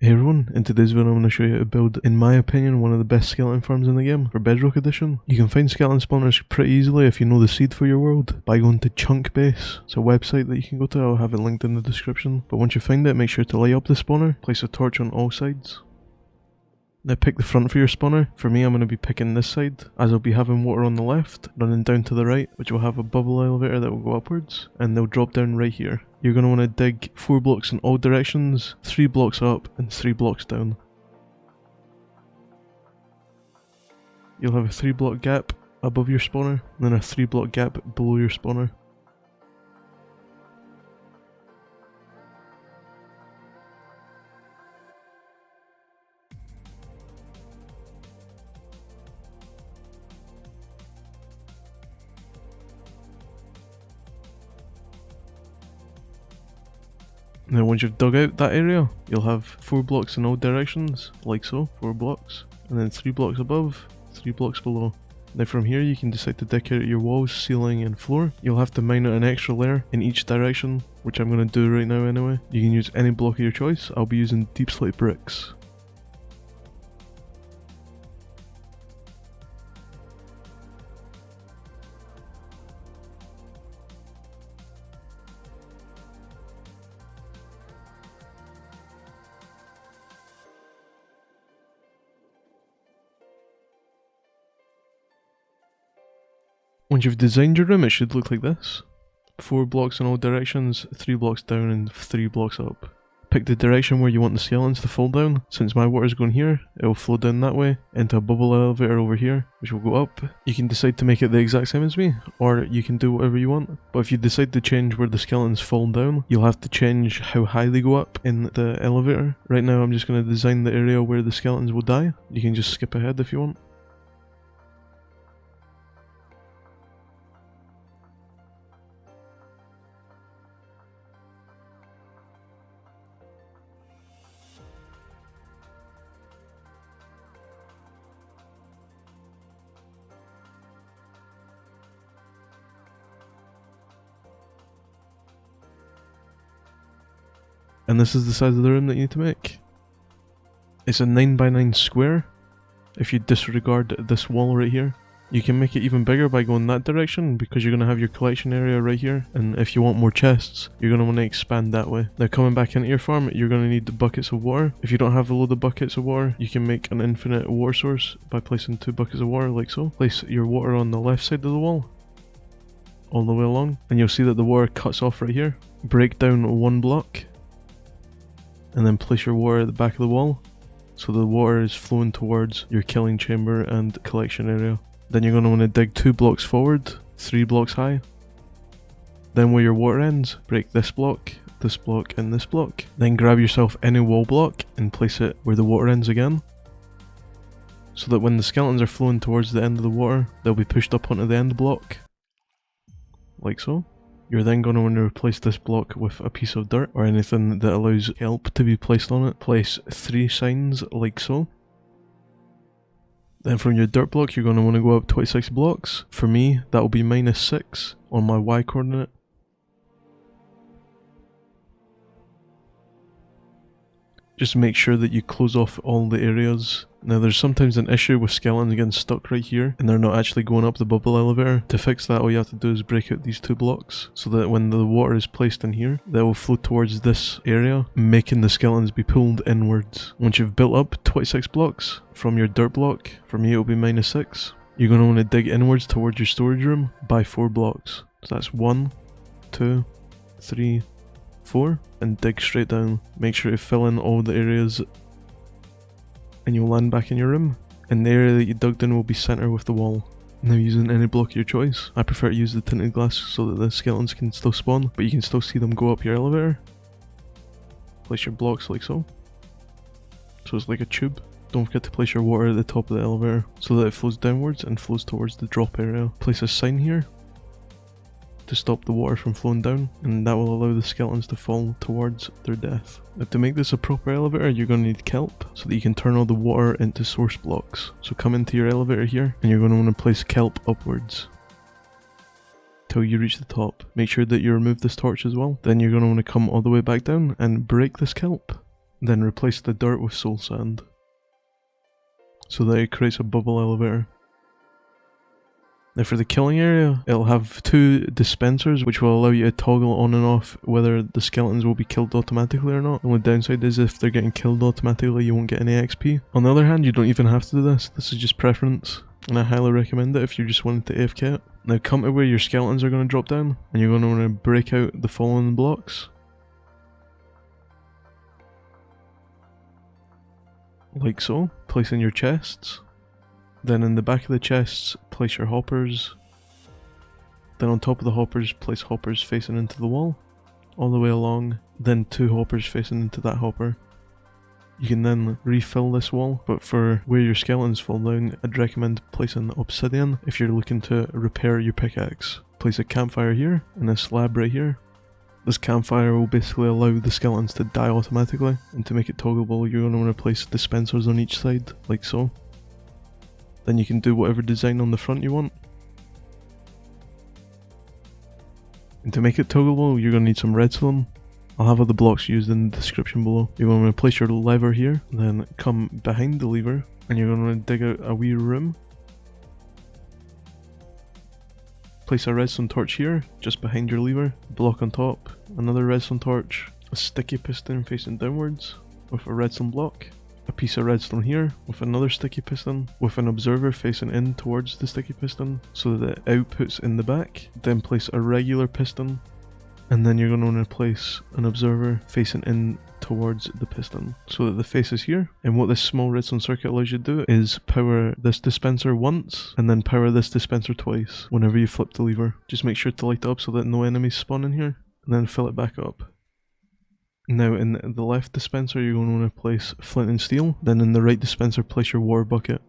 Hey everyone, in today's video I'm going to show you how to build, in my opinion, one of the best skeleton farms in the game for Bedrock Edition. You can find skeleton spawners pretty easily if you know the seed for your world by going to Chunkbase. It's a website that you can go to, I'll have it linked in the description. But once you find it, make sure to light up the spawner, place a torch on all sides. Now pick the front for your spawner. For me, I'm going to be picking this side, as I'll be having water on the left, running down to the right, which will have a bubble elevator that will go upwards, and they'll drop down right here. You're going to want to dig 4 blocks in all directions, 3 blocks up and 3 blocks down. You'll have a 3 block gap above your spawner, and then a 3 block gap below your spawner. Now once you've dug out that area, you'll have 4 blocks in all directions, like so, 4 blocks, and then 3 blocks above, 3 blocks below. Now from here you can decide to decorate your walls, ceiling and floor. You'll have to mine out an extra layer in each direction, which I'm going to do right now anyway. You can use any block of your choice, I'll be using deep slate bricks. Once you've designed your room, it should look like this. 4 blocks in all directions, 3 blocks down and 3 blocks up. Pick the direction where you want the skeletons to fall down. Since my water is going here, it will flow down that way into a bubble elevator over here, which will go up. You can decide to make it the exact same as me, or you can do whatever you want. But if you decide to change where the skeletons fall down, you'll have to change how high they go up in the elevator. Right now I'm just going to design the area where the skeletons will die. You can just skip ahead if you want. And this is the size of the room that you need to make. It's a 9x9 square. If you disregard this wall right here, you can make it even bigger by going that direction, because you're going to have your collection area right here, and if you want more chests, you're going to want to expand that way. Now coming back into your farm, you're going to need the buckets of water. If you don't have a load of buckets of water, you can make an infinite water source by placing 2 buckets of water like so. Place your water on the left side of the wall, all the way along, and you'll see that the water cuts off right here. Break down 1 block, and then place your water at the back of the wall, so the water is flowing towards your killing chamber and collection area. Then you're going to want to dig 2 blocks forward, 3 blocks high. Then where your water ends, break this block, and this block. Then grab yourself any wall block and place it where the water ends again, so that when the skeletons are flowing towards the end of the water, they'll be pushed up onto the end block, like so. You're then going to want to replace this block with a piece of dirt or anything that allows kelp to be placed on it. Place 3 signs like so. Then from your dirt block you're going to want to go up 26 blocks. For me that will be -6 on my Y coordinate. Just make sure that you close off all the areas. Now there's sometimes an issue with skeletons getting stuck right here and they're not actually going up the bubble elevator. To fix that, all you have to do is break out these 2 blocks so that when the water is placed in here, they will flow towards this area, making the skeletons be pulled inwards. Once you've built up 26 blocks from your dirt block, for me it will be -6, you're going to want to dig inwards towards your storage room by 4 blocks. So that's 1, 2, 3, 4, and dig straight down. Make sure to fill in all the areas and you'll land back in your room, and the area that you dug in will be centre with the wall. Now using any block of your choice, I prefer to use the tinted glass so that the skeletons can still spawn, but you can still see them go up your elevator. Place your blocks like so. So it's like a tube. Don't forget to place your water at the top of the elevator so that it flows downwards and flows towards the drop area. Place a sign here to stop the water from flowing down, and that will allow the skeletons to fall towards their death. Now to make this a proper elevator, you're going to need kelp so that you can turn all the water into source blocks. So come into your elevator here and you're going to want to place kelp upwards till you reach the top. Make sure that you remove this torch as well. Then you're going to want to come all the way back down and break this kelp. Then replace the dirt with soul sand, so that it creates a bubble elevator. Now for the killing area, it'll have 2 dispensers which will allow you to toggle on and off whether the skeletons will be killed automatically or not. The only downside is if they're getting killed automatically you won't get any XP. On the other hand, you don't even have to do this. This is just preference, and I highly recommend it if you just wanted to AFK it. Now come to where your skeletons are going to drop down, and you're going to want to break out the following blocks. Like so, place in your chests. Then in the back of the chests, place your hoppers. Then on top of the hoppers, place hoppers facing into the wall, all the way along, then 2 hoppers facing into that hopper. You can then refill this wall, but for where your skeletons fall down, I'd recommend placing obsidian if you're looking to repair your pickaxe. Place a campfire here, and a slab right here. This campfire will basically allow the skeletons to die automatically, and to make it toggleable you're going to want to place dispensers on each side, like so. Then you can do whatever design on the front you want. And to make it toggleable, you're going to need some redstone. I'll have all the blocks used in the description below. You're going to want to place your lever here, then come behind the lever, and you're going to want to dig out a wee room. Place a redstone torch here, just behind your lever, block on top, another redstone torch, a sticky piston facing downwards, with a redstone block. A piece of redstone here with another sticky piston with an observer facing in towards the sticky piston so that it outputs in the back. Then place a regular piston, and then you're going to want to place an observer facing in towards the piston so that the face is here. And what this small redstone circuit allows you to do is power this dispenser once and then power this dispenser twice whenever you flip the lever. Just make sure to light it up so that no enemies spawn in here, and then fill it back up. Now in the left dispenser you're going to want to place flint and steel, then in the right dispenser place your water bucket.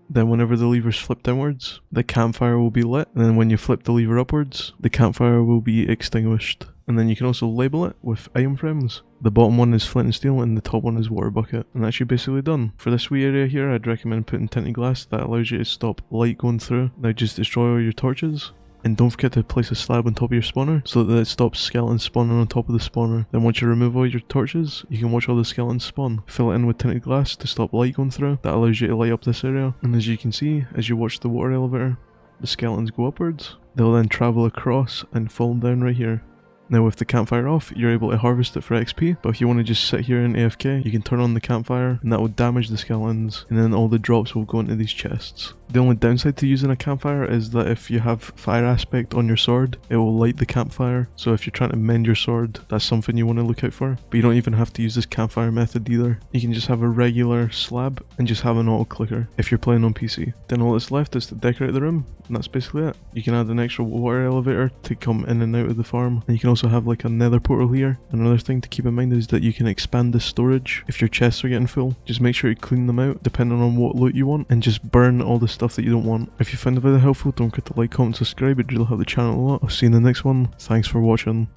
Then whenever the lever's flipped downwards, the campfire will be lit, and then when you flip the lever upwards, the campfire will be extinguished. And then you can also label it with item frames. The bottom one is flint and steel and the top one is water bucket. And that's you basically done. For this wee area here, I'd recommend putting tinted glass that allows you to stop light going through. Now just destroy all your torches. And don't forget to place a slab on top of your spawner so that it stops skeletons spawning on top of the spawner. Then once you remove all your torches, you can watch all the skeletons spawn. Fill it in with tinted glass to stop light going through. That allows you to light up this area. And as you can see, as you watch the water elevator, the skeletons go upwards. They'll then travel across and fall down right here. Now with the campfire off, you're able to harvest it for XP, but if you want to just sit here and AFK, you can turn on the campfire and that will damage the skeletons, and then all the drops will go into these chests. The only downside to using a campfire is that if you have fire aspect on your sword, it will light the campfire, so if you're trying to mend your sword, that's something you want to look out for. But you don't even have to use this campfire method either. You can just have a regular slab and just have an auto clicker if you're playing on PC. Then all that's left is to decorate the room, and that's basically it. You can add an extra water elevator to come in and out of the farm, and you can also have like a nether portal here. Another thing to keep in mind is that you can expand the storage if your chests are getting full. Just make sure you clean them out depending on what loot you want, and just burn all the stuff that you don't want. If you found the video helpful, don't forget to like, comment, subscribe. It really helps the channel a lot. I'll see you in the next one. Thanks for watching.